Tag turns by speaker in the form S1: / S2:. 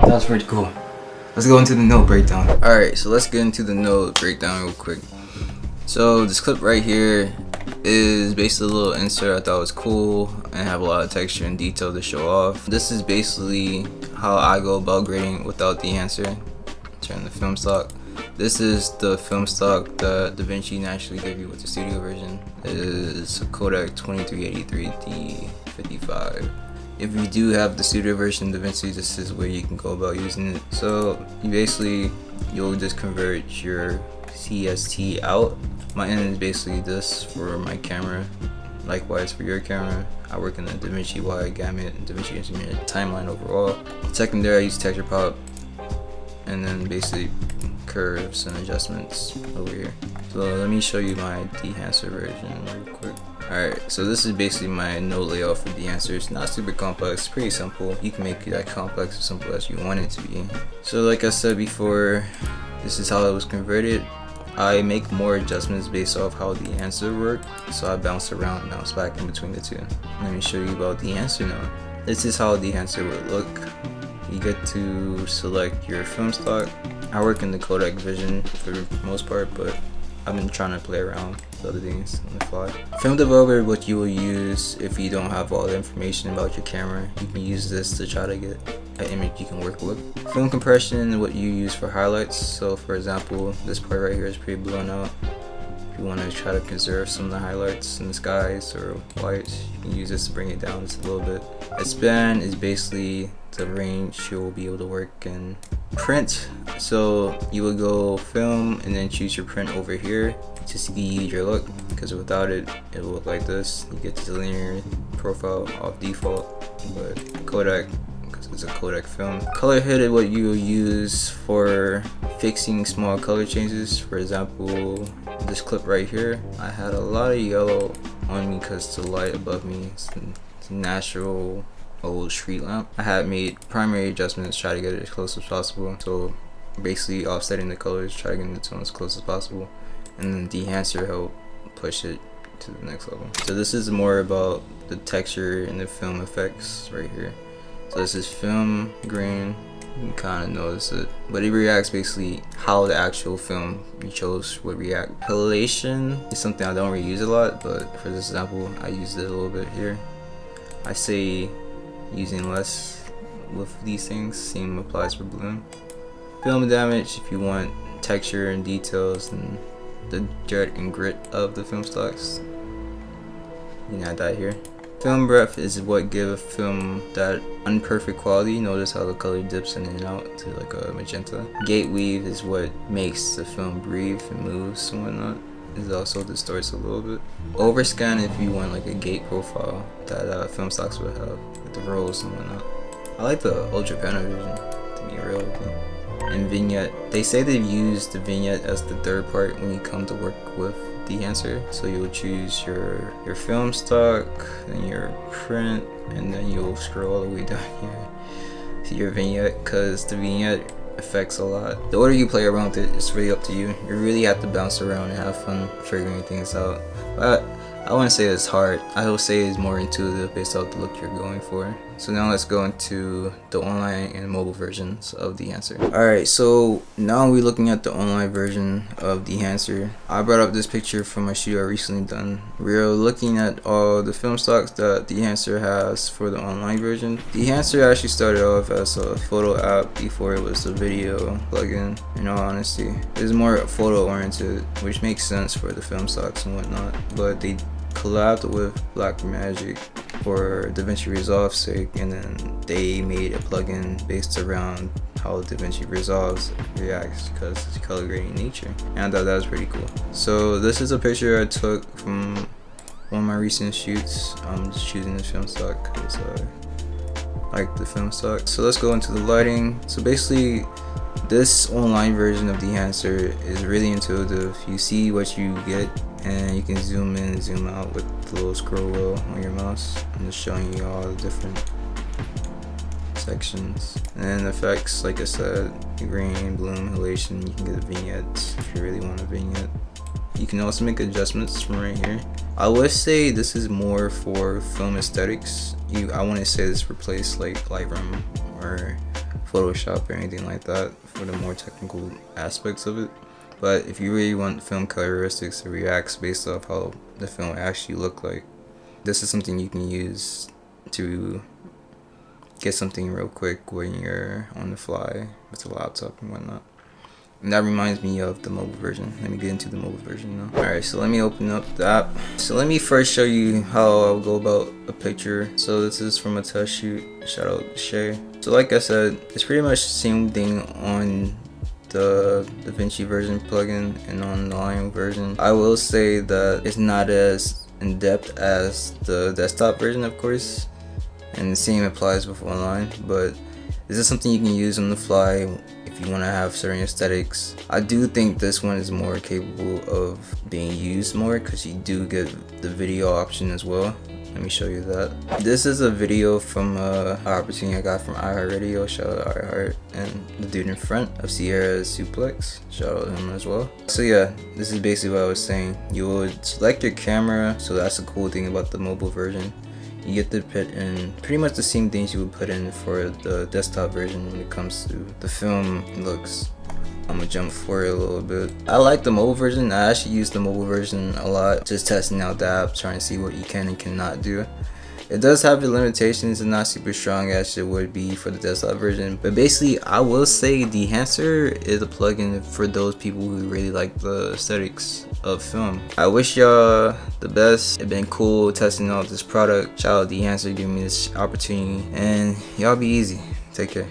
S1: That was pretty cool. Let's go into the node breakdown. Alright, so let's get into the node breakdown real quick. So this clip right here is basically a little insert I thought was cool and have a lot of texture and detail to show off. This is basically how I go about grading without Dehancer. Turn the film stock. This is the film stock that DaVinci naturally gave you with the studio version. It is a Kodak 2383D55. If you do have the studio version of DaVinci, this is where you can go about using it. So you'll just convert your CST out. My end is basically this for my camera. Likewise for your camera. I work in the DaVinci wide gamut and DaVinci Intermediate timeline overall. Secondary, I use texture pop, and then basically curves and adjustments over here. So let me show you my Dehancer version real quick. Alright, so this is basically my node layout for Dehancer. It's not super complex, pretty simple. You can make it as complex or simple as you want it to be. So like I said before, this is how it was converted. I make more adjustments based off how Dehancer worked, so I bounce around and bounce back in between the two. Let me show you about Dehancer now. This is how Dehancer would look. You get to select your film stock. I work in the Kodak Vision for the most part, but I've been trying to play around with other things on the fly. Film Developer, what you will use if you don't have all the information about your camera, you can use this to try to get an image you can work with. Film Compression, what you use for highlights. So for example, this part right here is pretty blown out. If you want to try to conserve some of the highlights in the skies or whites, you can use this to bring it down just a little bit. Span is basically the range you'll be able to work in. Print, so you will go film and then choose your print over here to see your look, because without it, it will look like this. You get the linear profile off default, but Kodak, because it's a Kodak film. Color hit is what you will use for fixing small color changes. For example, this clip right here, I had a lot of yellow on me because the light above me is natural old street lamp. I had made primary adjustments, try to get it as close as possible. So basically offsetting the colors, try to get the tone as close as possible. And then Dehancer help push it to the next level. So this is more about the texture and the film effects right here. So this is film grain. You can kind of notice it, but it reacts basically how the actual film you chose would react. Emulation is something I don't really use a lot, but for this example, I used it a little bit here. I say using less with these things. Same applies for bloom. Film damage, if you want texture and details and the dirt and grit of the film stocks, you can add that here. Film breadth is what gives a film that unperfect quality. Notice how the color dips in and out to like a magenta. Gate weave is what makes the film breathe and moves and whatnot. It also distorts a little bit. Overscan if you want like a gate profile that film stocks would have, with the rolls and whatnot. I like the ultra panel version, to be real with you. And vignette, they say they've used the vignette as the third part when you come to work with Dehancer. So you'll choose your film stock, then your print, and then you'll scroll all the way down here to your vignette, because the vignette affects a lot. The order you play around with it is really up to you. You really have to bounce around and have fun figuring things out. But I wouldn't say it's hard. I would say it's more intuitive based off the look you're going for. So now let's go into the online and mobile versions of Dehancer. Alright, so now we're looking at the online version of Dehancer. I brought up this picture from a shoot I recently done. We're looking at all the film stocks that Dehancer has for the online version. Dehancer actually started off as a photo app before it was a video plugin. In all honesty, it's more photo oriented, which makes sense for the film stocks and whatnot. But they collabed with Blackmagic for DaVinci Resolve's sake, and then they made a plugin based around how DaVinci Resolve reacts because it's color grading nature, and I thought that was pretty cool. So this is a picture I took from one of my recent shoots. I'm just choosing the film stock because I like the film stock. So let's go into the lighting. So basically, this online version of Dehancer is really intuitive. You see what you get, and you can zoom in and zoom out with the little scroll wheel on your mouse. I'm just showing you all the different sections. And then effects, like I said, green, bloom, emulation. You can get a vignette if you really want a vignette. You can also make adjustments from right here. I would say this is more for film aesthetics. I want to say this replaced like Lightroom or Photoshop or anything like that for the more technical aspects of it. But if you really want film characteristics to react based off how the film actually look like, this is something you can use to get something real quick when you're on the fly with a laptop and whatnot. And that reminds me of the mobile version. Let me get into the mobile version now. Alright, so let me open up the app. So let me first show you how I'll go about a picture. So this is from a test shoot. Shout out to Shay. So like I said, it's pretty much the same thing on the DaVinci version plugin and on the Lightroom version. I will say that it's not as in depth as the desktop version, of course, and the same applies with online, but this is something you can use on the fly if you want to have certain aesthetics. I do think this one is more capable of being used more because you do get the video option as well. Let me show you that. This is a video from an opportunity I got from iHeartRadio. Shout out to iHeart, and the dude in front of Sierra Suplex. Shout out to him as well. So yeah, this is basically what I was saying. You would select your camera, so that's the cool thing about the mobile version. You get to put in pretty much the same things you would put in for the desktop version when it comes to the film looks. I'm gonna jump forward a little bit. I like the mobile version. I actually use the mobile version a lot, just testing out the app, trying to see what you can and cannot do. It does have the limitations and not super strong as it would be for the desktop version, but basically I will say Dehancer is a plugin for those people who really like the aesthetics of film. I wish y'all the best. It's been cool testing out this product. Shout out Dehancer giving me this opportunity, and y'all be easy. Take care.